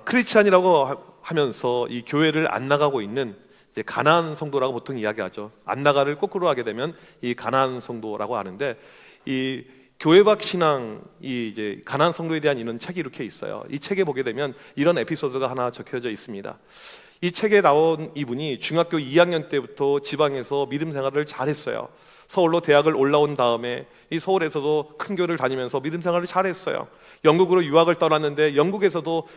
크리스찬이라고 하면서 이 교회를 안 나가고 있는 이제 가나안 성도라고 보통 이야기하죠. 안 나가를 거꾸로 하게 되면 이 가나안 성도라고 하는데, 이 교회 밖 신앙, 이 이제 가나안 성도에 대한 이런 책이 이렇게 있어요. 이 책에 보게 되면 이런 에피소드가 하나 적혀져 있습니다. 이 책에 나온 이분이 중학교 2학년 때부터 지방에서 믿음 생활을 잘했어요. 서울로 대학을 올라온 다음에 이 서울에서도 큰 교회를 다니면서 믿음 생활을 잘했어요. 영국으로 유학을 떠났는데 영국에서도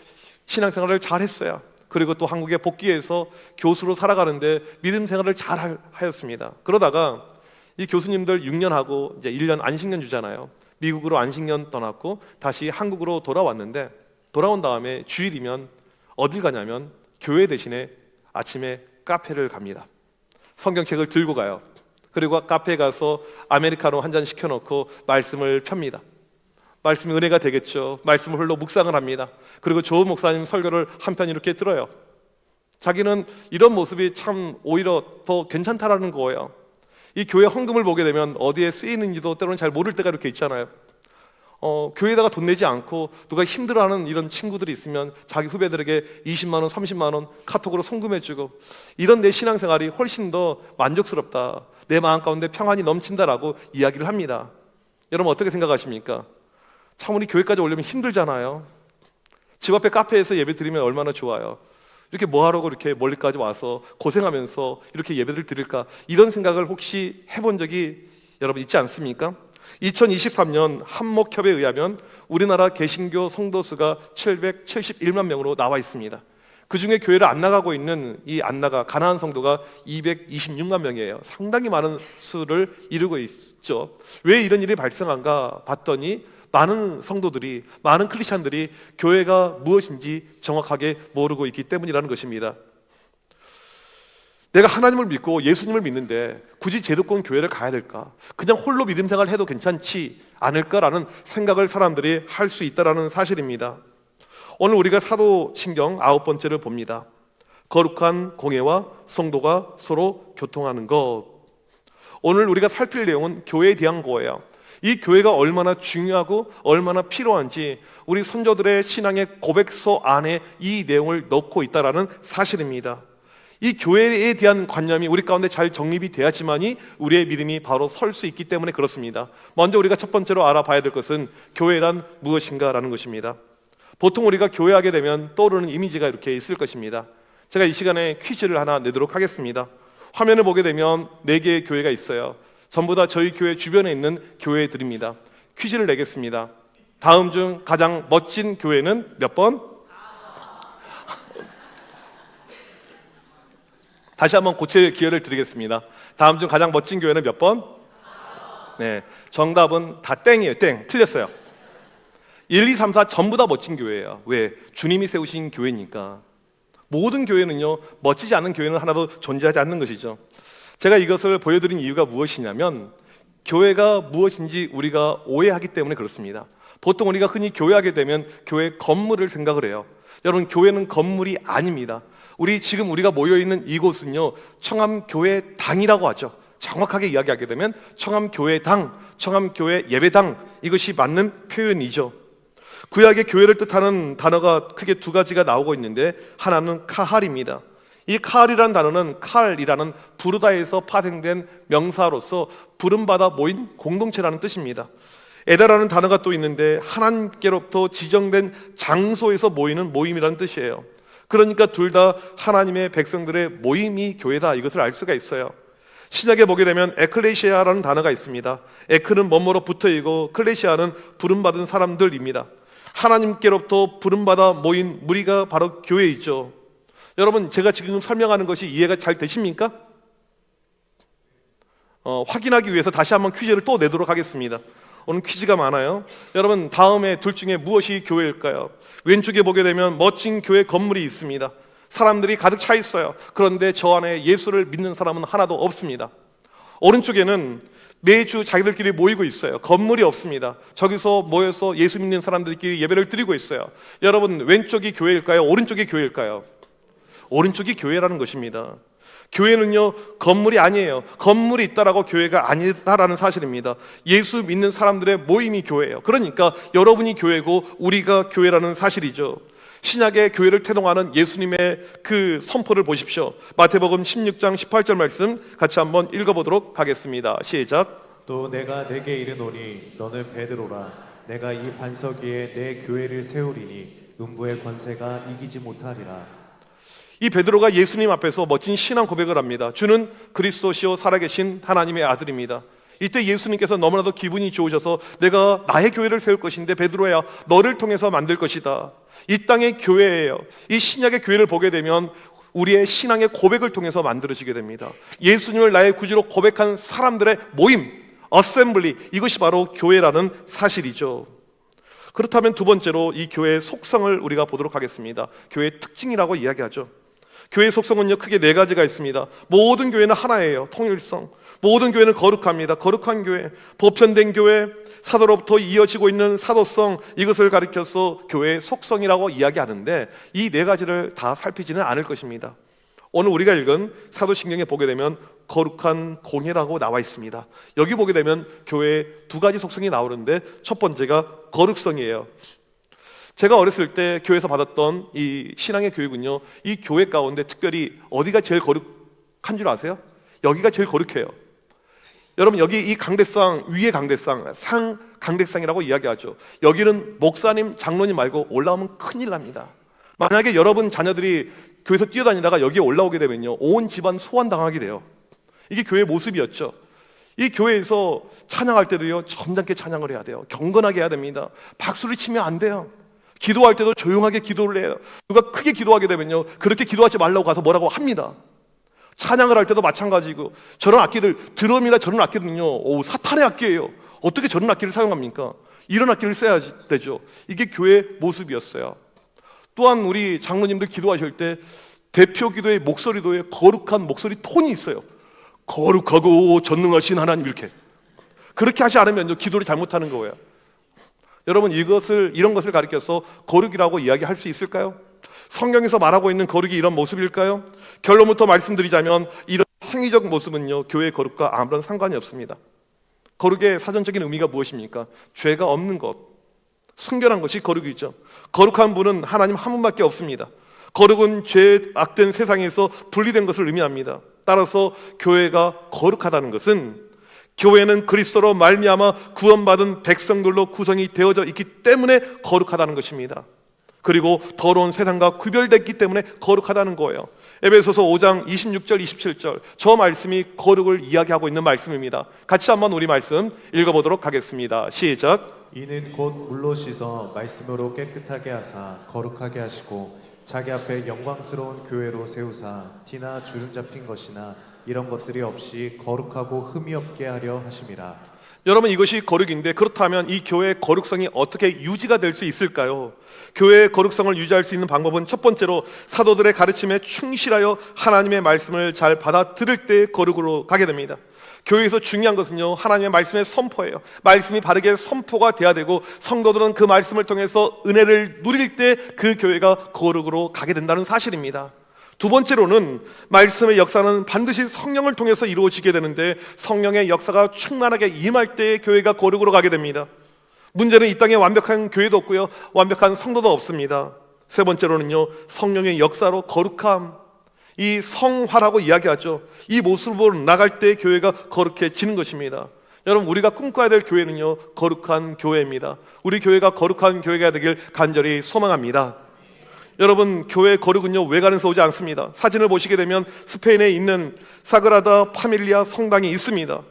신앙생활을 잘했어요. 그리고 또 한국에 복귀해서 교수로 살아가는데 믿음 생활을 잘 하였습니다. 그러다가 이 교수님들 6년 하고 이제 1년 안식년 주잖아요. 미국으로 안식년 떠났고 다시 한국으로 돌아왔는데, 돌아온 다음에 주일이면 어딜 가냐면 교회 대신에 아침에 카페를 갑니다. 성경책을 들고 가요. 그리고 카페에 가서 아메리카노 한 잔 시켜놓고 말씀을 펴니다. 말씀이 은혜가 되겠죠. 말씀을 홀로 묵상을 합니다. 그리고 좋은 목사님 설교를 한편 이렇게 들어요. 자기는 이런 모습이 참 오히려 더 괜찮다라는 거예요. 이 교회 헌금을 보게 되면 어디에 쓰이는지도 때로는 잘 모를 때가 이렇게 있잖아요. 교회에다가 돈 내지 않고 누가 힘들어하는 이런 친구들이 있으면 자기 후배들에게 20만 원, 30만 원 카톡으로 송금해주고, 이런 내 신앙생활이 훨씬 더 만족스럽다, 내 마음 가운데 평안이 넘친다라고 이야기를 합니다. 여러분 어떻게 생각하십니까? 참 우리 교회까지 오려면 힘들잖아요. 집 앞에 카페에서 예배 드리면 얼마나 좋아요. 이렇게 뭐하라고 이렇게 멀리까지 와서 고생하면서 이렇게 예배를 드릴까, 이런 생각을 혹시 해본 적이 여러분 있지 않습니까? 2023년 한목협에 의하면 우리나라 개신교 성도 수가 771만 명으로 나와 있습니다. 그 중에 교회를 안 나가고 있는 이 안 나가 가나안 성도가 226만 명이에요. 상당히 많은 수를 이루고 있죠. 왜 이런 일이 발생한가 봤더니 많은 성도들이, 많은 크리스찬들이 교회가 무엇인지 정확하게 모르고 있기 때문이라는 것입니다. 내가 하나님을 믿고 예수님을 믿는데 굳이 제도권 교회를 가야 될까? 그냥 홀로 믿음 생활을 해도 괜찮지 않을까라는 생각을 사람들이 할 수 있다는 사실입니다. 오늘 우리가 사도신경 9번째를 봅니다. 거룩한 공예와 성도가 서로 교통하는 것. 오늘 우리가 살필 내용은 교회에 대한 거예요. 이 교회가 얼마나 중요하고 얼마나 필요한지 우리 선조들의 신앙의 고백서 안에 이 내용을 넣고 있다는 사실입니다. 이 교회에 대한 관념이 우리 가운데 잘 정립이 돼야지만이 우리의 믿음이 바로 설 수 있기 때문에 그렇습니다. 먼저 우리가 첫 번째로 알아봐야 될 것은 교회란 무엇인가라는 것입니다. 보통 우리가 교회하게 되면 떠오르는 이미지가 이렇게 있을 것입니다. 제가 이 시간에 퀴즈를 하나 내도록 하겠습니다. 화면을 보게 되면 4개의 교회가 있어요. 전부 다 저희 교회 주변에 있는 교회들입니다. 퀴즈를 내겠습니다. 다음 중 가장 멋진 교회는 몇 번? 다시 한번 고칠 기회를 드리겠습니다. 다음 중 가장 멋진 교회는 몇 번? 네, 정답은 다 땡이에요. 땡, 틀렸어요. 1, 2, 3, 4 전부 다 멋진 교회예요. 왜? 주님이 세우신 교회니까. 모든 교회는요, 멋지지 않은 교회는 하나도 존재하지 않는 것이죠. 제가 이것을 보여드린 이유가 무엇이냐면, 교회가 무엇인지 우리가 오해하기 때문에 그렇습니다. 보통 우리가 흔히 교회하게 되면 교회 건물을 생각을 해요. 여러분, 교회는 건물이 아닙니다. 지금 우리가 모여있는 이곳은요, 청암교회당이라고 하죠. 정확하게 이야기하게 되면 청암교회당, 청암교회 예배당, 이것이 맞는 표현이죠. 구약의 교회를 뜻하는 단어가 크게 2가지가 나오고 있는데, 하나는 카할입니다. 이 카할이라는 단어는 칼이라는 부르다에서 파생된 명사로서 부름받아 모인 공동체라는 뜻입니다. 에다라는 단어가 또 있는데 하나님께로부터 지정된 장소에서 모이는 모임이라는 뜻이에요. 그러니까 둘 다 하나님의 백성들의 모임이 교회다, 이것을 알 수가 있어요. 신약에 보게 되면 에클레시아라는 단어가 있습니다. 에크는 뭐뭐로 붙어있고 클레시아는 부름받은 사람들입니다. 하나님께로부터 부름받아 모인 무리가 바로 교회이죠. 여러분, 제가 지금 설명하는 것이 이해가 잘 되십니까? 확인하기 위해서 다시 한번 퀴즈를 또 내도록 하겠습니다. 오늘 퀴즈가 많아요. 여러분, 다음에 둘 중에 무엇이 교회일까요? 왼쪽에 보게 되면 멋진 교회 건물이 있습니다. 사람들이 가득 차 있어요. 그런데 저 안에 예수를 믿는 사람은 하나도 없습니다. 오른쪽에는 매주 자기들끼리 모이고 있어요. 건물이 없습니다. 저기서 모여서 예수 믿는 사람들끼리 예배를 드리고 있어요. 여러분, 왼쪽이 교회일까요? 오른쪽이 교회일까요? 오른쪽이 교회라는 것입니다. 교회는요, 건물이 아니에요. 건물이 있다라고 교회가 아니다라는 사실입니다. 예수 믿는 사람들의 모임이 교회예요. 그러니까 여러분이 교회고 우리가 교회라는 사실이죠. 신약의 교회를 태동하는 예수님의 그 선포를 보십시오. 마태복음 16장 18절 말씀 같이 한번 읽어보도록 하겠습니다. 시작. 또 내가 내게 이르노니 너는 베드로라. 내가 이 반석 위에 내 교회를 세우리니 음부의 권세가 이기지 못하리라. 이 베드로가 예수님 앞에서 멋진 신앙 고백을 합니다. 주는 그리스도시요 살아계신 하나님의 아들입니다. 이때 예수님께서 너무나도 기분이 좋으셔서 내가 나의 교회를 세울 것인데 베드로야 너를 통해서 만들 것이다. 이 땅의 교회예요. 이 신약의 교회를 보게 되면 우리의 신앙의 고백을 통해서 만들어지게 됩니다. 예수님을 나의 구주로 고백한 사람들의 모임, 어셈블리, 이것이 바로 교회라는 사실이죠. 그렇다면 두 번째로 이 교회의 속성을 우리가 보도록 하겠습니다. 교회의 특징이라고 이야기하죠. 교회의 속성은요 크게 네 가지가 있습니다. 모든 교회는 하나예요. 통일성. 모든 교회는 거룩합니다. 거룩한 교회, 보편된 교회, 사도로부터 이어지고 있는 사도성, 이것을 가리켜서 교회의 속성이라고 이야기하는데 이 네 가지를 다 살피지는 않을 것입니다. 오늘 우리가 읽은 사도신경에 보게 되면 거룩한 공예라고 나와 있습니다. 여기 보게 되면 교회의 두 가지 속성이 나오는데 첫 번째가 거룩성이에요. 제가 어렸을 때 교회에서 받았던 이 신앙의 교육은요, 이 교회 가운데 특별히 어디가 제일 거룩한 줄 아세요? 여기가 제일 거룩해요. 여러분, 여기 이 강대상, 위의 강대상, 강대상이라고 이야기하죠. 여기는 목사님, 장로님 말고 올라오면 큰일 납니다. 만약에 여러분 자녀들이 교회에서 뛰어다니다가 여기에 올라오게 되면요, 온 집안 소환당하게 돼요. 이게 교회의 모습이었죠. 이 교회에서 찬양할 때도요, 점잖게 찬양을 해야 돼요. 경건하게 해야 됩니다. 박수를 치면 안 돼요. 기도할 때도 조용하게 기도를 해요. 누가 크게 기도하게 되면요, 그렇게 기도하지 말라고 가서 뭐라고 합니다. 찬양을 할 때도 마찬가지고, 저런 악기들, 드럼이나 저런 악기들은요, 사탄의 악기예요. 어떻게 저런 악기를 사용합니까? 이런 악기를 써야 되죠. 이게 교회의 모습이었어요. 또한 우리 장로님들 기도하실 때 대표 기도의 목소리도에 거룩한 목소리 톤이 있어요. 거룩하고 전능하신 하나님, 이렇게. 그렇게 하지 않으면 기도를 잘못하는 거예요. 여러분, 이런 것을 가리켜서 거룩이라고 이야기할 수 있을까요? 성경에서 말하고 있는 거룩이 이런 모습일까요? 결론부터 말씀드리자면 이런 행위적 모습은요, 교회의 거룩과 아무런 상관이 없습니다. 거룩의 사전적인 의미가 무엇입니까? 죄가 없는 것, 순결한 것이 거룩이죠. 거룩한 분은 하나님 한 분밖에 없습니다. 거룩은 죄 악된 세상에서 분리된 것을 의미합니다. 따라서 교회가 거룩하다는 것은 교회는 그리스도로 말미암아 구원받은 백성들로 구성이 되어져 있기 때문에 거룩하다는 것입니다. 그리고 더러운 세상과 구별됐기 때문에 거룩하다는 거예요. 에베소서 5장 26절 27절, 저 말씀이 거룩을 이야기하고 있는 말씀입니다. 같이 한번 우리 말씀 읽어보도록 하겠습니다. 시작. 이는 곧 물로 씻어 말씀으로 깨끗하게 하사 거룩하게 하시고 자기 앞에 영광스러운 교회로 세우사 티나 주름 잡힌 것이나 이런 것들이 없이 거룩하고 흠이 없게 하려 하심이라. 여러분, 이것이 거룩인데 그렇다면 이 교회의 거룩성이 어떻게 유지가 될 수 있을까요? 교회의 거룩성을 유지할 수 있는 방법은 첫 번째로 사도들의 가르침에 충실하여 하나님의 말씀을 잘 받아들을 때 거룩으로 가게 됩니다. 교회에서 중요한 것은요, 하나님의 말씀의 선포예요. 말씀이 바르게 선포가 돼야 되고 성도들은 그 말씀을 통해서 은혜를 누릴 때 그 교회가 거룩으로 가게 된다는 사실입니다. 두 번째로는 말씀의 역사는 반드시 성령을 통해서 이루어지게 되는데 성령의 역사가 충만하게 임할 때 교회가 거룩으로 가게 됩니다. 문제는 이 땅에 완벽한 교회도 없고요, 완벽한 성도도 없습니다. 세 번째로는요, 성령의 역사로 거룩함, 이 성화라고 이야기하죠. 이 모습으로 나갈 때 교회가 거룩해지는 것입니다. 여러분, 우리가 꿈꿔야 될 교회는요, 거룩한 교회입니다. 우리 교회가 거룩한 교회가 되길 간절히 소망합니다. 여러분, 교회의 거룩은요, 외관에서 오지 않습니다. 사진을 보시게 되면 스페인에 있는 사그라다 파밀리아 성당이 있습니다.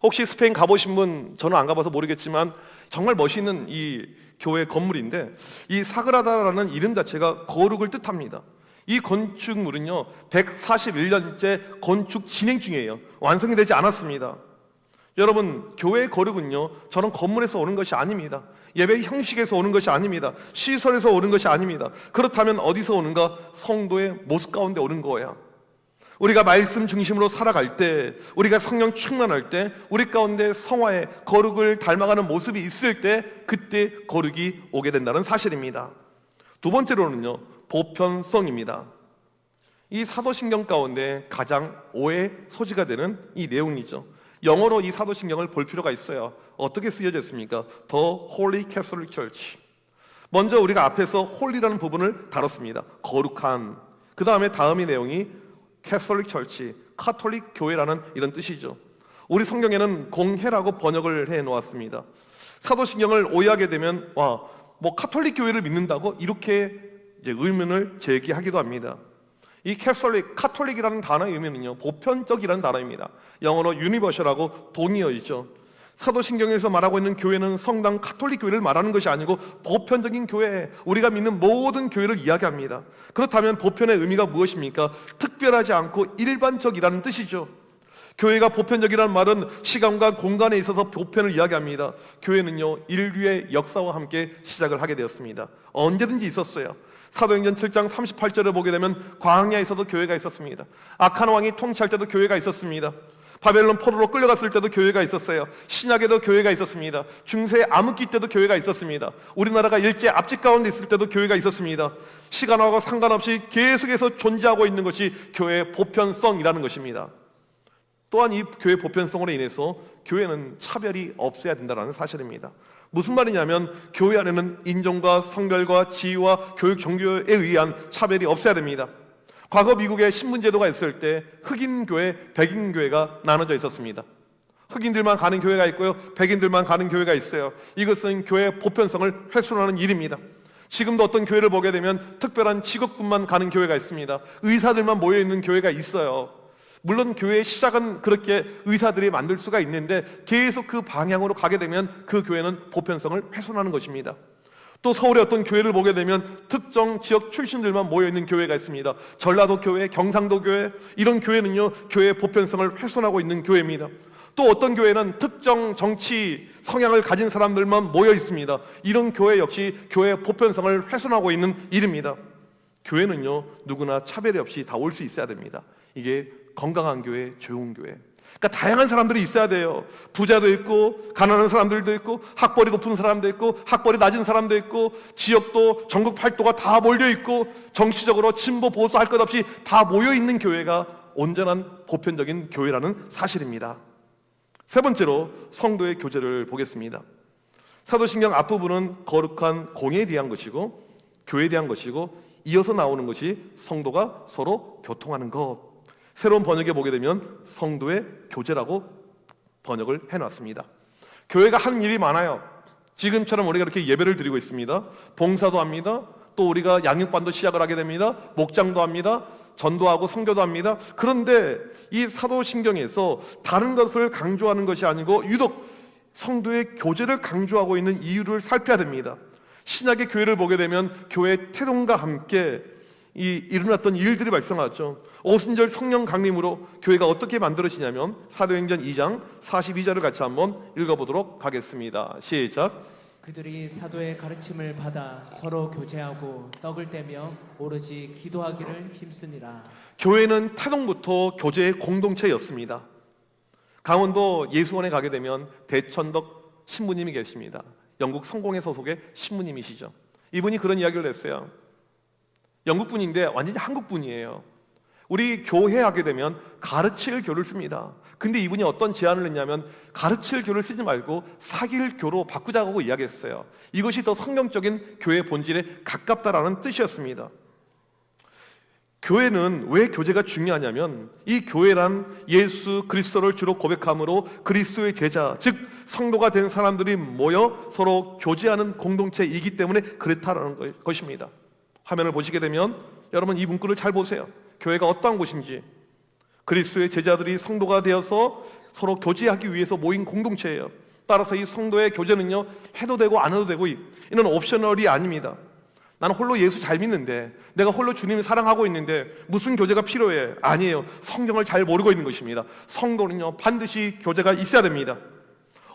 혹시 스페인 가보신 분, 저는 안 가봐서 모르겠지만 정말 멋있는 이 교회 건물인데, 이 사그라다라는 이름 자체가 거룩을 뜻합니다. 이 건축물은요, 141년째 건축 진행 중이에요. 완성이 되지 않았습니다. 여러분, 교회의 거룩은요, 저런 건물에서 오는 것이 아닙니다. 예배 형식에서 오는 것이 아닙니다. 시설에서 오는 것이 아닙니다. 그렇다면 어디서 오는가? 성도의 모습 가운데 오는 거예요. 우리가 말씀 중심으로 살아갈 때, 우리가 성령 충만할 때, 우리 가운데 성화의 거룩을 닮아가는 모습이 있을 때, 그때 거룩이 오게 된다는 사실입니다. 두 번째로는요, 보편성입니다. 이 사도신경 가운데 가장 오해 소지가 되는 이 내용이죠. 영어로 이 사도신경을 볼 필요가 있어요. 어떻게 쓰여졌습니까? The Holy Catholic Church. 먼저 우리가 앞에서 홀리라는 부분을 다뤘습니다. 거룩한. 그 다음에 다음의 내용이 캐톨릭 철치, 카톨릭 교회라는 이런 뜻이죠. 우리 성경에는 공회라고 번역을 해 놓았습니다. 사도신경을 오해하게 되면 카톨릭 교회를 믿는다고 이렇게 이제 의문을 제기하기도 합니다. 이 캐톨릭, 카톨릭이라는 단어의 의미는요, 보편적이라는 단어입니다. 영어로 유니버셜하고 동의어이죠. 사도신경에서 말하고 있는 교회는 성당 카톨릭 교회를 말하는 것이 아니고 보편적인 교회, 우리가 믿는 모든 교회를 이야기합니다. 그렇다면 보편의 의미가 무엇입니까? 특별하지 않고 일반적이라는 뜻이죠. 교회가 보편적이라는 말은 시간과 공간에 있어서 보편을 이야기합니다. 교회는요, 인류의 역사와 함께 시작을 하게 되었습니다. 언제든지 있었어요. 사도행전 7장 38절을 보게 되면 광야에서도 교회가 있었습니다. 아칸 왕이 통치할 때도 교회가 있었습니다. 바벨론 포로로 끌려갔을 때도 교회가 있었어요. 신약에도 교회가 있었습니다. 중세 암흑기 때도 교회가 있었습니다. 우리나라가 일제 압제 가운데 있을 때도 교회가 있었습니다. 시간하고 상관없이 계속해서 존재하고 있는 것이 교회의 보편성이라는 것입니다. 또한 이 교회 보편성으로 인해서 교회는 차별이 없어야 된다는 사실입니다. 무슨 말이냐면 교회 안에는 인종과 성별과 지위와 교육 정교에 의한 차별이 없어야 됩니다. 과거 미국에 신분제도가 있을 때 흑인교회, 백인교회가 나눠져 있었습니다. 흑인들만 가는 교회가 있고요, 백인들만 가는 교회가 있어요. 이것은 교회의 보편성을 훼손하는 일입니다. 지금도 어떤 교회를 보게 되면 특별한 직업군만 가는 교회가 있습니다. 의사들만 모여있는 교회가 있어요. 물론 교회의 시작은 그렇게 의사들이 만들 수가 있는데 계속 그 방향으로 가게 되면 그 교회는 보편성을 훼손하는 것입니다. 또 서울의 어떤 교회를 보게 되면 특정 지역 출신들만 모여있는 교회가 있습니다. 전라도 교회, 경상도 교회, 이런 교회는요, 교회의 보편성을 훼손하고 있는 교회입니다. 또 어떤 교회는 특정 정치 성향을 가진 사람들만 모여 있습니다. 이런 교회 역시 교회의 보편성을 훼손하고 있는 일입니다. 교회는요, 누구나 차별이 없이 다 올 수 있어야 됩니다. 이게 건강한 교회, 좋은 교회. 그러니까 다양한 사람들이 있어야 돼요. 부자도 있고 가난한 사람들도 있고 학벌이 높은 사람도 있고 학벌이 낮은 사람도 있고 지역도 전국 팔도가 다 몰려 있고 정치적으로 진보 보수 할 것 없이 다 모여 있는 교회가 온전한 보편적인 교회라는 사실입니다. 세 번째로 성도의 교제를 보겠습니다. 사도신경 앞부분은 거룩한 공예에 대한 것이고 교회에 대한 것이고 이어서 나오는 것이 성도가 서로 교통하는 것. 새로운 번역에 보게 되면 성도의 교제라고 번역을 해놨습니다. 교회가 하는 일이 많아요. 지금처럼 우리가 이렇게 예배를 드리고 있습니다. 봉사도 합니다. 또 우리가 양육반도 시작을 하게 됩니다. 목장도 합니다. 전도하고 선교도 합니다. 그런데 이 사도신경에서 다른 것을 강조하는 것이 아니고 유독 성도의 교제를 강조하고 있는 이유를 살펴야 됩니다. 신약의 교회를 보게 되면 교회의 태동과 함께 일어났던 일들이 발생하죠. 오순절 성령 강림으로 교회가 어떻게 만들어지냐면 사도행전 2장 42절을 같이 한번 읽어보도록 하겠습니다. 시작. 그들이 사도의 가르침을 받아 서로 교제하고 떡을 떼며 오로지 기도하기를 힘쓰니라. 교회는 태동부터 교제의 공동체였습니다. 강원도 예수원에 가게 되면 대천덕 신부님이 계십니다. 영국 성공회 소속의 신부님이시죠. 이분이 그런 이야기를 했어요. 영국 분인데 완전히 한국 분이에요. 우리 교회 하게 되면 가르칠 교를 씁니다. 근데 이분이 어떤 제안을 했냐면 가르칠 교를 쓰지 말고 사귈 교로 바꾸자고 이야기했어요. 이것이 더 성경적인 교회의 본질에 가깝다라는 뜻이었습니다. 교회는 왜 교제가 중요하냐면 이 교회란 예수 그리스도를 주로 고백함으로 그리스도의 제자, 즉 성도가 된 사람들이 모여 서로 교제하는 공동체이기 때문에 그렇다라는 것입니다. 화면을 보시게 되면 여러분 이 문구를 잘 보세요. 교회가 어떠한 곳인지, 그리스도의 제자들이 성도가 되어서 서로 교제하기 위해서 모인 공동체예요. 따라서 이 성도의 교제는요, 해도 되고 안 해도 되고 이는 옵셔널이 아닙니다. 나는 홀로 예수 잘 믿는데, 내가 홀로 주님을 사랑하고 있는데 무슨 교제가 필요해? 아니에요. 성경을 잘 모르고 있는 것입니다. 성도는요, 반드시 교제가 있어야 됩니다.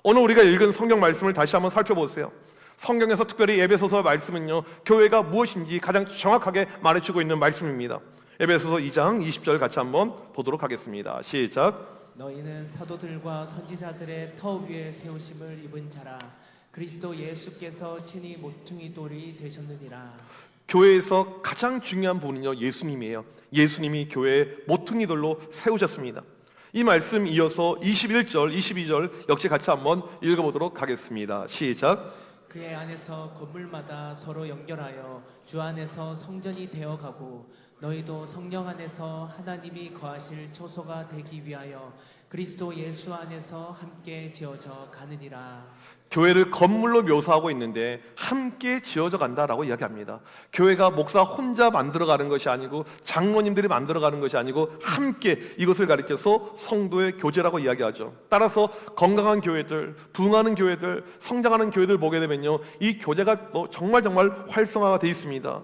오늘 우리가 읽은 성경 말씀을 다시 한번 살펴보세요. 성경에서 특별히 에베소서 말씀은요, 교회가 무엇인지 가장 정확하게 말해주고 있는 말씀입니다. 에베소서 2장 20절 같이 한번 보도록 하겠습니다. 시작. 너희는 사도들과 선지자들의 터 위에 세우심을 입은 자라. 그리스도 예수께서 친히 모퉁이 돌이 되셨느니라. 교회에서 가장 중요한 분은요, 예수님이에요. 예수님이 교회의 모퉁이 돌로 세우셨습니다. 이 말씀 이어서 21절, 22절 역시 같이 한번 읽어보도록 하겠습니다. 시작. 그의 안에서 건물마다 서로 연결하여 주 안에서 성전이 되어가고 너희도 성령 안에서 하나님이 거하실 초소가 되기 위하여 그리스도 예수 안에서 함께 지어져 가느니라. 교회를 건물로 묘사하고 있는데 함께 지어져 간다라고 이야기합니다. 교회가 목사 혼자 만들어가는 것이 아니고 장로님들이 만들어가는 것이 아니고 함께, 이것을 가리켜서 성도의 교제라고 이야기하죠. 따라서 건강한 교회들, 부흥하는 교회들, 성장하는 교회들 보게 되면요, 이 교제가 정말 활성화가 되어 있습니다.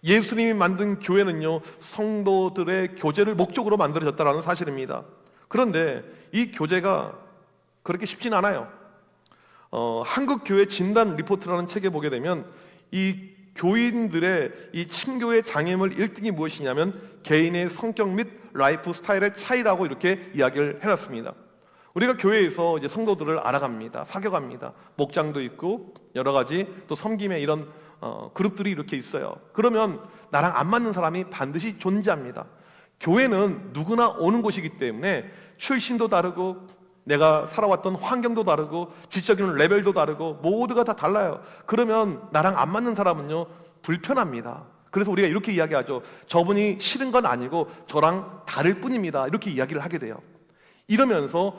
예수님이 만든 교회는요, 성도들의 교제를 목적으로 만들어졌다는 사실입니다. 그런데 이 교제가 그렇게 쉽진 않아요. 한국교회 진단 리포트라는 책에 보게 되면 이 교인들의 이 친교의 장애물 1등이 무엇이냐면 개인의 성격 및 라이프 스타일의 차이라고 이렇게 이야기를 해놨습니다. 우리가 교회에서 이제 성도들을 알아갑니다. 사겨갑니다. 목장도 있고 여러 가지 또 섬김의 이런 그룹들이 이렇게 있어요. 그러면 나랑 안 맞는 사람이 반드시 존재합니다. 교회는 누구나 오는 곳이기 때문에 출신도 다르고 내가 살아왔던 환경도 다르고 지적인 레벨도 다르고 모두가 다 달라요. 그러면 나랑 안 맞는 사람은요, 불편합니다. 그래서 우리가 이렇게 이야기하죠. 저분이 싫은 건 아니고 저랑 다를 뿐입니다. 이렇게 이야기를 하게 돼요. 이러면서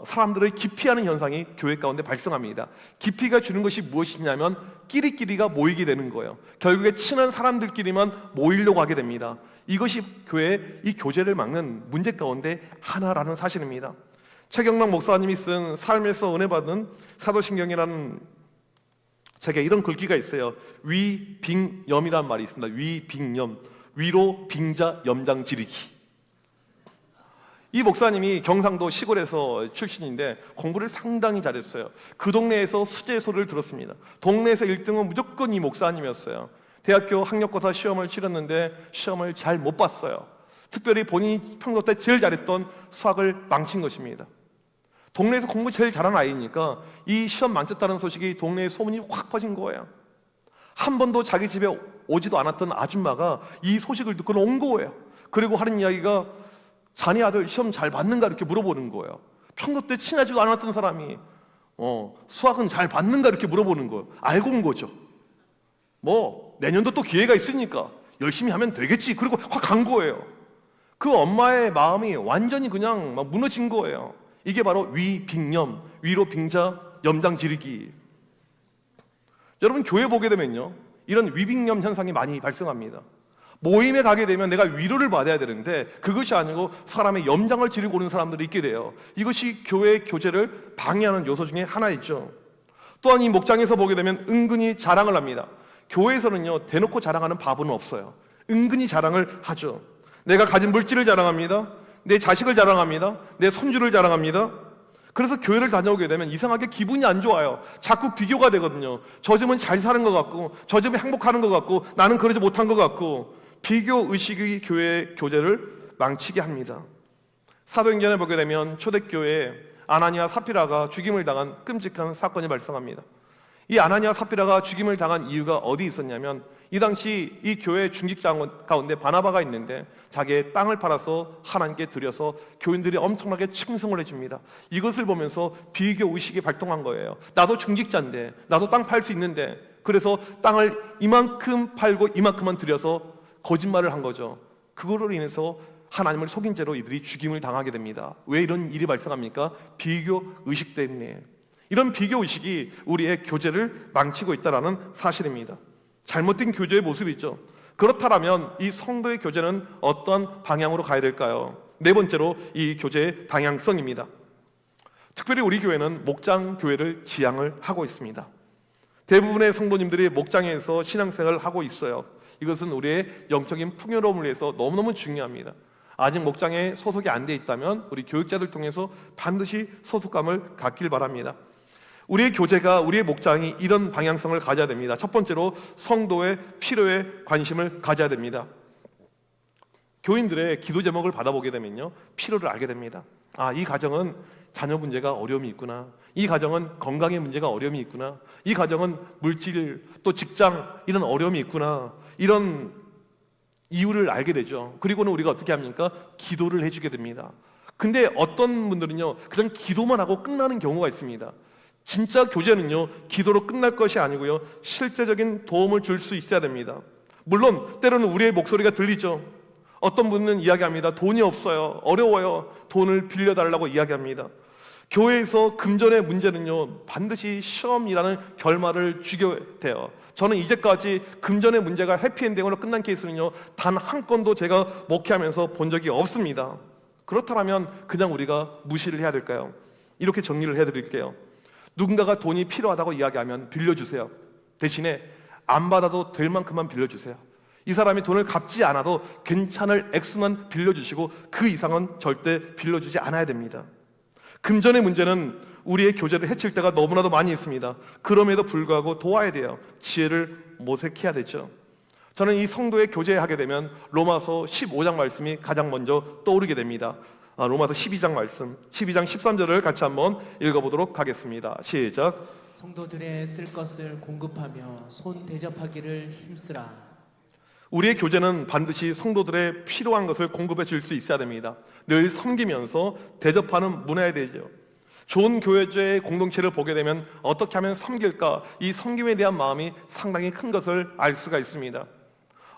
사람들을 기피하는 현상이 교회 가운데 발생합니다. 기피가 주는 것이 무엇이냐면 끼리끼리가 모이게 되는 거예요. 결국에 친한 사람들끼리만 모이려고 하게 됩니다. 이것이 교회의 이 교제를 막는 문제 가운데 하나라는 사실입니다. 최경락 목사님이 쓴 삶에서 은혜 받은 사도신경이라는 책에 이런 글귀가 있어요. 위빙염이라는 말이 있습니다. 위빙염, 위로 빙자 염장 지르기. 이 목사님이 경상도 시골에서 출신인데 공부를 상당히 잘했어요. 그 동네에서 수재 소리를 들었습니다. 동네에서 1등은 무조건 이 목사님이었어요. 대학교 학력고사 시험을 치렀는데 시험을 잘 못 봤어요. 특별히 본인이 평소 때 제일 잘했던 수학을 망친 것입니다. 동네에서 공부 제일 잘하는 아이니까 이 시험 망쳤다는 소식이 동네에 소문이 확 퍼진 거예요. 한 번도 자기 집에 오지도 않았던 아줌마가 이 소식을 듣고 온 거예요. 그리고 하는 이야기가 자네 아들 시험 잘 봤는가 이렇게 물어보는 거예요. 평소 때 친하지도 않았던 사람이 수학은 잘 봤는가 이렇게 물어보는 거예요. 알고 온 거죠. 뭐 내년도 또 기회가 있으니까 열심히 하면 되겠지. 그리고 확 간 거예요. 그 엄마의 마음이 완전히 그냥 막 무너진 거예요. 이게 바로 위빙염, 위로 빙자 염장 지르기. 여러분 교회 보게 되면요, 이런 위빙염 현상이 많이 발생합니다. 모임에 가게 되면 내가 위로를 받아야 되는데 그것이 아니고 사람의 염장을 지르고 오는 사람들이 있게 돼요. 이것이 교회의 교제를 방해하는 요소 중에 하나있죠. 또한 이 목장에서 보게 되면 은근히 자랑을 합니다. 교회에서는요, 대놓고 자랑하는 바보는 없어요. 은근히 자랑을 하죠. 내가 가진 물질을 자랑합니다. 내 자식을 자랑합니다. 내 손주를 자랑합니다. 그래서 교회를 다녀오게 되면 이상하게 기분이 안 좋아요. 자꾸 비교가 되거든요. 저 집은 잘 사는 것 같고 저 집은 행복하는 것 같고 나는 그러지 못한 것 같고, 비교 의식이 교회의 교제를 망치게 합니다. 사도행전에 보게 되면 초대교회에 아나니아 사피라가 죽임을 당한 끔찍한 사건이 발생합니다. 이 아나니아 사피라가 죽임을 당한 이유가 어디 있었냐면, 이 당시 이 교회 중직자 가운데 바나바가 있는데 자기의 땅을 팔아서 하나님께 드려서 교인들이 엄청나게 칭송을 해줍니다. 이것을 보면서 비교 의식이 발동한 거예요. 나도 중직자인데, 나도 땅 팔 수 있는데, 그래서 땅을 이만큼 팔고 이만큼만 드려서 거짓말을 한 거죠. 그거로 인해서 하나님을 속인 채로 이들이 죽임을 당하게 됩니다. 왜 이런 일이 발생합니까? 비교 의식 때문에. 이런 비교 의식이 우리의 교제를 망치고 있다는 사실입니다. 잘못된 교제의 모습이죠. 그렇다면 이 성도의 교제는 어떤 방향으로 가야 될까요? 네 번째로 이 교제의 방향성입니다. 특별히 우리 교회는 목장 교회를 지향을 하고 있습니다. 대부분의 성도님들이 목장에서 신앙생활을 하고 있어요. 이것은 우리의 영적인 풍요로움을 위해서 너무너무 중요합니다. 아직 목장에 소속이 안 돼 있다면 우리 교육자들 통해서 반드시 소속감을 갖길 바랍니다. 우리의 교제가, 우리의 목장이 이런 방향성을 가져야 됩니다. 첫 번째로 성도의 필요에 관심을 가져야 됩니다. 교인들의 기도 제목을 받아보게 되면요, 필요를 알게 됩니다. 아, 이 가정은 자녀 문제가 어려움이 있구나. 이 가정은 건강의 문제가 어려움이 있구나. 이 가정은 물질, 또 직장, 이런 어려움이 있구나. 이런 이유를 알게 되죠. 그리고는 우리가 어떻게 합니까? 기도를 해주게 됩니다. 근데 어떤 분들은요, 그냥 기도만 하고 끝나는 경우가 있습니다. 진짜 교제는요, 기도로 끝날 것이 아니고요, 실제적인 도움을 줄 수 있어야 됩니다. 물론 때로는 우리의 목소리가 들리죠. 어떤 분은 이야기합니다. 돈이 없어요, 어려워요, 돈을 빌려달라고 이야기합니다. 교회에서 금전의 문제는요, 반드시 시험이라는 결말을 주게 돼요. 저는 이제까지 금전의 문제가 해피엔딩으로 끝난 케이스는요, 단 한 건도 제가 목회하면서 본 적이 없습니다. 그렇다면 그냥 우리가 무시를 해야 될까요? 이렇게 정리를 해드릴게요. 누군가가 돈이 필요하다고 이야기하면 빌려주세요. 대신에 안 받아도 될 만큼만 빌려주세요. 이 사람이 돈을 갚지 않아도 괜찮을 액수만 빌려주시고 그 이상은 절대 빌려주지 않아야 됩니다. 금전의 문제는 우리의 교제를 해칠 때가 너무나도 많이 있습니다. 그럼에도 불구하고 도와야 돼요. 지혜를 모색해야 되죠. 저는 이 성도의 교제하게 되면 로마서 15장 말씀이 가장 먼저 떠오르게 됩니다. 로마서 12장 말씀, 12장 13절을 같이 한번 읽어보도록 하겠습니다. 시작. 성도들의 쓸 것을 공급하며 손 대접하기를 힘쓰라. 우리의 교제는 반드시 성도들의 필요한 것을 공급해 줄 수 있어야 됩니다. 늘 섬기면서 대접하는 문화에 되죠. 좋은 교회의 공동체를 보게 되면 어떻게 하면 섬길까, 이 섬김에 대한 마음이 상당히 큰 것을 알 수가 있습니다.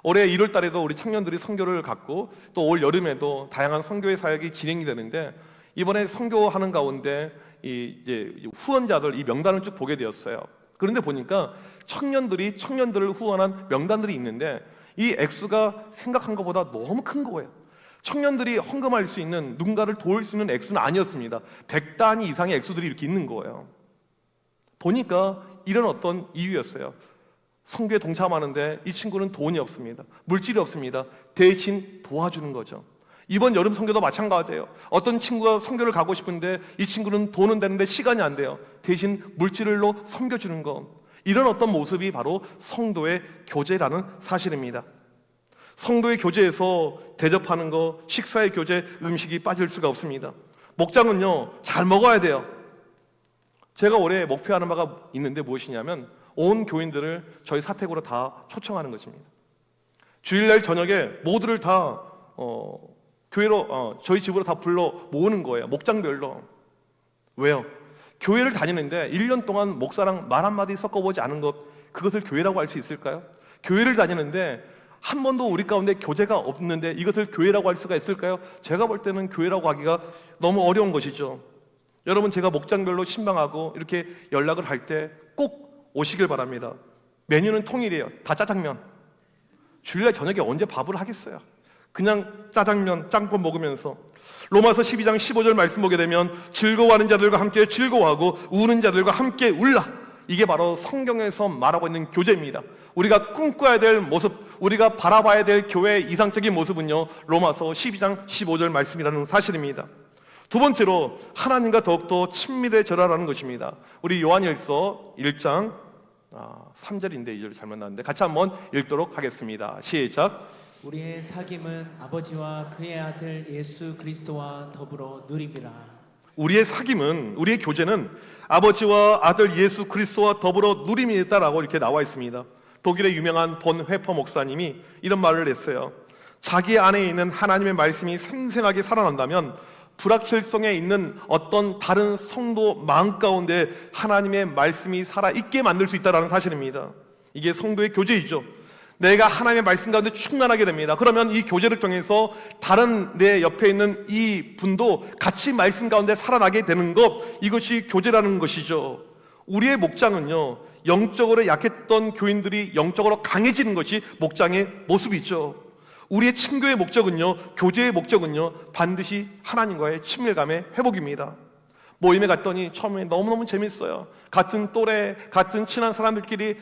올해 1월 달에도 우리 청년들이 선교를 갔고, 또 올 여름에도 다양한 선교의 사역이 진행이 되는데, 이번에 선교하는 가운데 이제 후원자들 이 명단을 쭉 보게 되었어요. 그런데 보니까 청년들을 후원한 명단들이 있는데 이 액수가 생각한 것보다 너무 큰 거예요. 청년들이 헌금할 수 있는, 누군가를 도울 수 있는 액수는 아니었습니다. 100단위 이상의 액수들이 이렇게 있는 거예요. 보니까 이런 어떤 이유였어요. 선교에 동참하는데 이 친구는 돈이 없습니다. 물질이 없습니다. 대신 도와주는 거죠. 이번 여름 선교도 마찬가지예요. 어떤 친구가 선교를 가고 싶은데 이 친구는 돈은 되는데 시간이 안 돼요. 대신 물질로 섬겨주는 거. 이런 어떤 모습이 바로 성도의 교제라는 사실입니다. 성도의 교제에서 대접하는 거, 식사의 교제, 음식이 빠질 수가 없습니다. 목장은요, 잘 먹어야 돼요. 제가 올해 목표하는 바가 있는데 무엇이냐면 온 교인들을 저희 사택으로 다 초청하는 것입니다. 주일날 저녁에 모두를 다 교회로, 저희 집으로 다 불러 모으는 거예요. 목장별로. 왜요? 교회를 다니는데 1년 동안 목사랑 말 한마디 섞어보지 않은 것, 그것을 교회라고 할 수 있을까요? 교회를 다니는데 한 번도 우리 가운데 교제가 없는데 이것을 교회라고 할 수가 있을까요? 제가 볼 때는 교회라고 하기가 너무 어려운 것이죠. 여러분, 제가 목장별로 신방하고 이렇게 연락을 할 때 꼭 오시길 바랍니다. 메뉴는 통일이에요. 다 짜장면. 주일날 저녁에 언제 밥을 하겠어요? 그냥 짜장면, 짬뽕 먹으면서. 로마서 12장 15절 말씀 보게 되면 즐거워하는 자들과 함께 즐거워하고 우는 자들과 함께 울라. 이게 바로 성경에서 말하고 있는 교제입니다. 우리가 꿈꿔야 될 모습, 우리가 바라봐야 될 교회의 이상적인 모습은요, 로마서 12장 15절 말씀이라는 사실입니다. 두 번째로 하나님과 더욱더 친밀해져라라는 것입니다. 우리 요한일서 1장 3절인데 2절 잘못 나왔는데 같이 한번 읽도록 하겠습니다. 시작. 우리의 사귐은 아버지와 그의 아들 예수 그리스도와 더불어 누림이라. 우리의 사귐은, 우리의 교제는 아버지와 아들 예수 그리스도와 더불어 누림이다라고 이렇게 나와 있습니다. 독일의 유명한 본 회퍼 목사님이 이런 말을 했어요. 자기 안에 있는 하나님의 말씀이 생생하게 살아난다면 불확실성에 있는 어떤 다른 성도 마음 가운데 하나님의 말씀이 살아있게 만들 수 있다는 사실입니다. 이게 성도의 교제이죠. 내가 하나님의 말씀 가운데 충만하게 됩니다. 그러면 이 교제를 통해서 다른 내 옆에 있는 이 분도 같이 말씀 가운데 살아나게 되는 것, 이것이 교제라는 것이죠. 우리의 목장은요, 영적으로 약했던 교인들이 영적으로 강해지는 것이 목장의 모습이죠. 우리의 친교의 목적은요, 교제의 목적은요, 반드시 하나님과의 친밀감의 회복입니다. 모임에 갔더니 처음에 너무너무 재밌어요. 같은 또래, 같은 친한 사람들끼리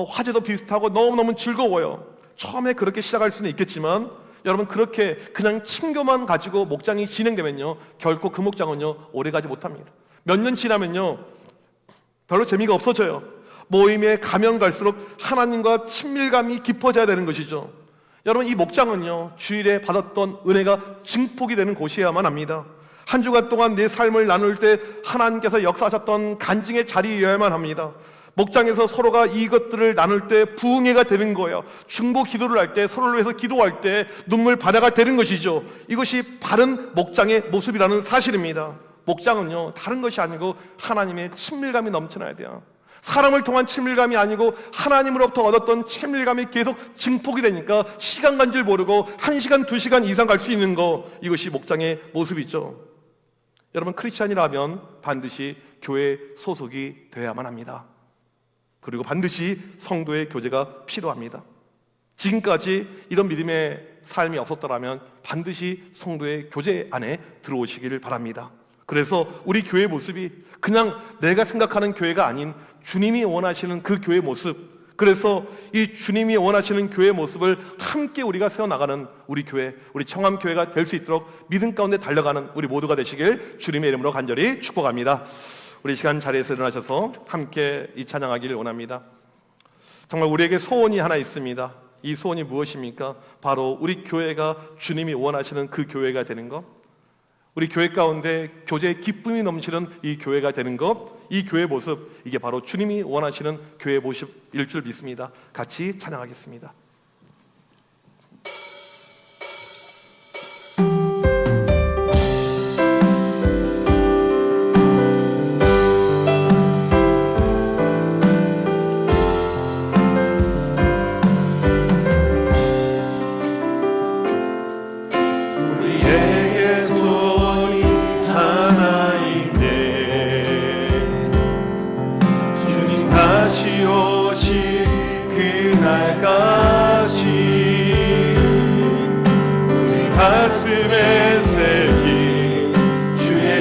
화제도 비슷하고 너무너무 즐거워요. 처음에 그렇게 시작할 수는 있겠지만 여러분, 그렇게 그냥 친교만 가지고 목장이 진행되면요, 결코 그 목장은요, 오래가지 못합니다. 몇 년 지나면요, 별로 재미가 없어져요. 모임에 가면 갈수록 하나님과 친밀감이 깊어져야 되는 것이죠. 여러분, 이 목장은요, 주일에 받았던 은혜가 증폭이 되는 곳이어야만 합니다. 한 주간 동안 내 삶을 나눌 때 하나님께서 역사하셨던 간증의 자리여야만 합니다. 목장에서 서로가 이것들을 나눌 때 부흥회가 되는 거예요. 중보 기도를 할 때, 서로를 위해서 기도할 때 눈물 바다가 되는 것이죠. 이것이 바른 목장의 모습이라는 사실입니다. 목장은요, 다른 것이 아니고 하나님의 친밀감이 넘쳐나야 돼요. 사람을 통한 친밀감이 아니고 하나님으로부터 얻었던 친밀감이 계속 증폭이 되니까 시간 간 줄 모르고 1시간, 2시간 이상 갈 수 있는 거, 이것이 목장의 모습이죠. 여러분, 크리스찬이라면 반드시 교회 소속이 되어야만 합니다. 그리고 반드시 성도의 교제가 필요합니다. 지금까지 이런 믿음의 삶이 없었더라면 반드시 성도의 교제 안에 들어오시기를 바랍니다. 그래서 우리 교회 모습이 그냥 내가 생각하는 교회가 아닌 주님이 원하시는 그 교회 모습, 그래서 이 주님이 원하시는 교회 모습을 함께 우리가 세워나가는 우리 교회, 우리 청암교회가 될 수 있도록 믿음 가운데 달려가는 우리 모두가 되시길 주님의 이름으로 간절히 축복합니다. 우리 시간 자리에서 일어나셔서 함께 이 찬양하기를 원합니다. 정말 우리에게 소원이 하나 있습니다. 이 소원이 무엇입니까? 바로 우리 교회가 주님이 원하시는 그 교회가 되는 것, 우리 교회 가운데 교제의 기쁨이 넘치는 이 교회가 되는 것, 이 교회 모습, 이게 바로 주님이 원하시는 교회 모습일 줄 믿습니다. 같이 찬양하겠습니다.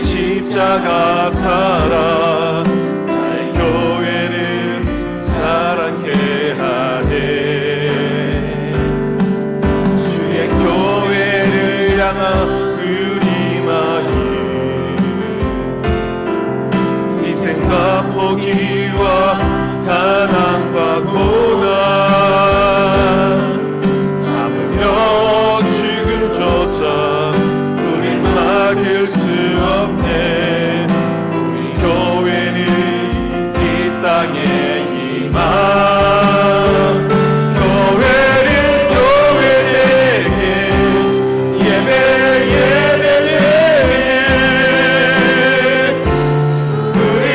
십자가 살아 나의 교회를 사랑케 하네. 주의 교회를 향한 우리 마음, 희생과 포기와 가난과 고난, 하물며 죽음조차 우릴 막을 수 없네. 땅에 임한 교회를 교회에게 예배 우리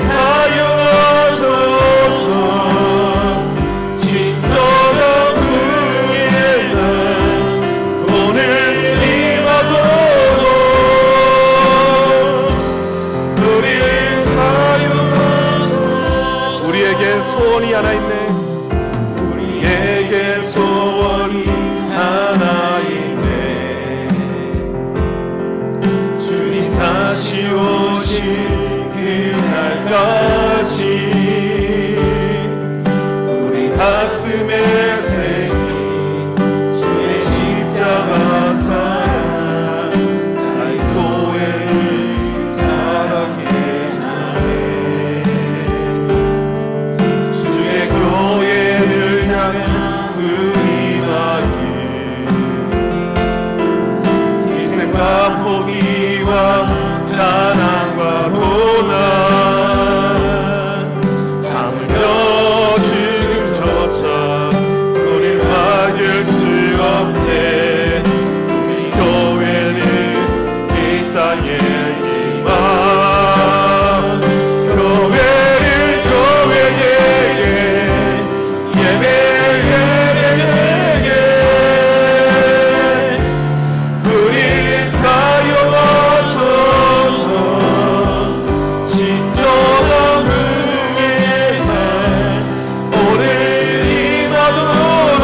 사용하소서. 진정한 후회는 오늘 임하도록 우리 우리에게 소원이 하나 있네. 우리에게 소원이 하나 있네. 주님 다시 오신 그날까지 우리 가슴에 새긴 주의 십자가 사랑, 나의 교회를 사랑해 하네. 교회를 향한 우리 마음, 희생과 포기와 가난과 고난, 하물며 죽음조차 우릴 막을 수 없네. 우리 교회는 이 땅에 임한 교회를 교회에 우리 사용하소서. 진정한 은혜만 오늘 임하도록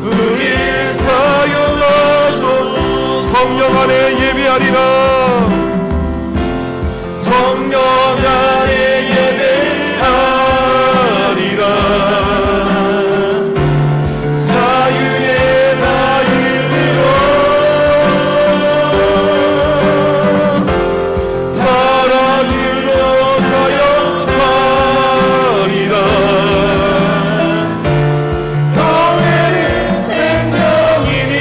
우리 사용하소서. 성령 안에 예배하리라. 성령 안에 예배하리라. 자유의 마음으로 사랑으로 사역하리라. 교회는 생명이니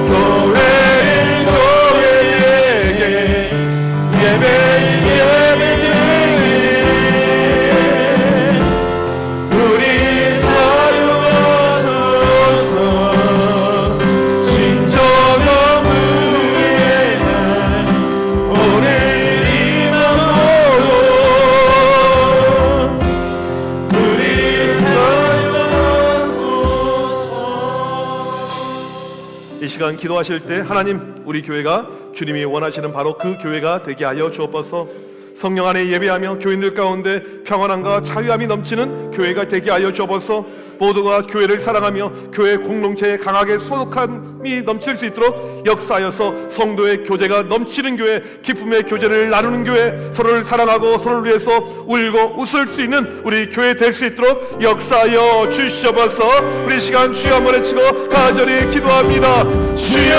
교회를 시간 기도하실 때 하나님, 우리 교회가 주님이 원하시는 바로 그 교회가 되게 하여 주옵소서. 성령 안에 예배하며 교인들 가운데 평안함과 자유함이 넘치는 교회가 되게 하여 주옵소서. 모두가 교회를 사랑하며 교회 공동체에 강하게 소속함이 넘칠 수 있도록 역사하여서 성도의 교제가 넘치는 교회, 기쁨의 교제를 나누는 교회, 서로를 사랑하고 서로를 위해서 울고 웃을 수 있는 우리 교회 될 수 있도록 역사하여 주시옵소서. 우리 시간 주여 한번 외치고 간절히 기도합니다. 주여!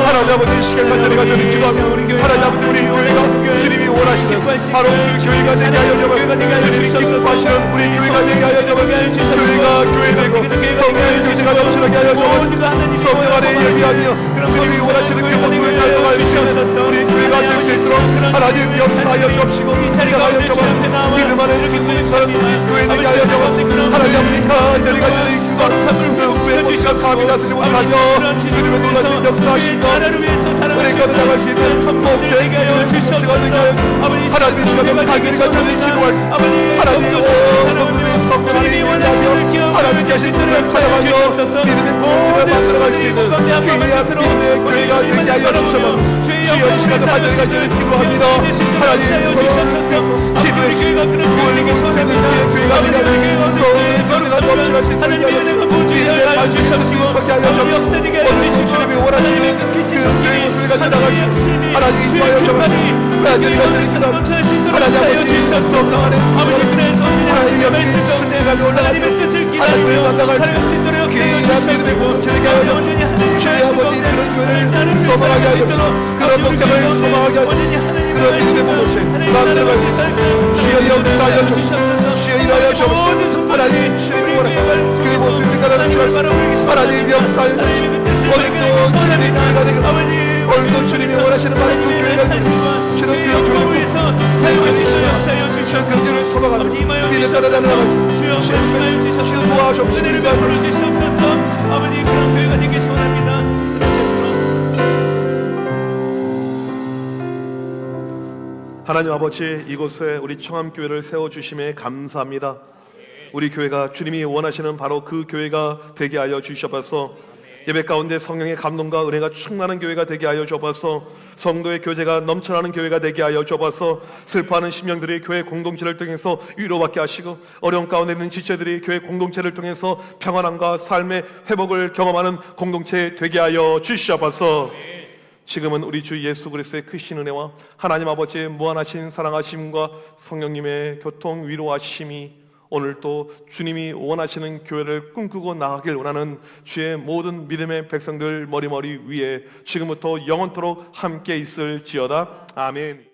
하나님 아버지, 시간 간절히 기도합니다. 하나님 아버지, 우리 교회가 주님이 원하시는 바로 그 교회가 되게 하여 주옵소서. 주님이 기뻐하시는 우리 교회가 되게 하여 주옵소서. 교회가 교회되고 성령의 교제가 넘치게 하여 주옵소서. 성령 안에 예비하며 주님이 원하시는 그 모습을 닮아갈 수 있는 우리 교회가 될 수 있도록 하나님 역사하여 주옵시고 기도하여 주옵소서. 믿음 안에 믿는 사람들이 교회 되게 하여 주옵소서. 하나님 아버지, 간절히 기도합니다. 그 후에 모두가 감히 다스리지 못하여 주님의 놀라신 역사하시고 우리 가도 나갈 수 있는 성도들에게 하여 주시옵소서. 하나님의 시간에 간절히 기도할 하나님, 성도들의 성령이 원하시는 하나님 계신 뜻을 사랑하며 믿음의 공동체를 만들어갈 수 있는 귀한 믿음의 교회가 되게 하여 주옵소서. 주여, 이 시간에 간절히 기도합니다. 하나님, 서로 기도의 교회가 되게 하여 주옵소서. 교회가 넘쳐갈 수 있는 믿음의 반주시옵시고 서게 하여 주옵소서. 주님이 원하시는 그 모습을 가져 나갈 수 있는 하나님 인도하여 주옵소서. 하나님 간절히 기도합니다. 하나님 아버지, 성령 안에 하나님의 영광 승리가 올라가는 하나님을 만나갈 수 있는 귀한 믿음의 공동체되게 하여 주옵소서. 주의 아버지, 그런 교회를 소망하게 하여 주옵소서. 그런 목장을 소망하게 하여 주옵소서. 그런 믿음의 공동체 만들어갈 수 있는 주여 역사하여 주옵소서. 주여 일하여 주옵소서. 하나님, 주님이 원하는 그 모습을 우리가 나눠줄 수 있는 하나님 역사하여 주옵소서. 오늘도 주님의 교회가 되고 오늘도 주님이 원하시는 바로 그 교회가 되고 주는 그 교회를 사용하시며 주는 그 교회를 소망하며 믿음 따라 나아가고 주여 도와주옵소서. 아버지, 그런 교회가 되길 소원합니다. 하나님 아버지, 이곳에 우리 청암교회를 세워주심에 감사합니다. 우리 교회가 주님이 원하시는 바로 그 교회가 되게 하여 주시옵소서. 예배 가운데 성령의 감동과 은혜가 충만한 교회가 되게 하여 주옵소서. 성도의 교제가 넘쳐나는 교회가 되게 하여 주옵소서. 슬퍼하는 심령들이 교회 공동체를 통해서 위로받게 하시고 어려운 가운데 있는 지체들이 교회 공동체를 통해서 평안함과 삶의 회복을 경험하는 공동체 되게 하여 주시옵소서. 지금은 우리 주 예수 그리스도의 크신 은혜와 하나님 아버지의 무한하신 사랑하심과 성령님의 교통 위로하심이 오늘 또 주님이 원하시는 교회를 꿈꾸고 나가길 원하는 주의 모든 믿음의 백성들 머리머리 위에 지금부터 영원토록 함께 있을지어다. 아멘.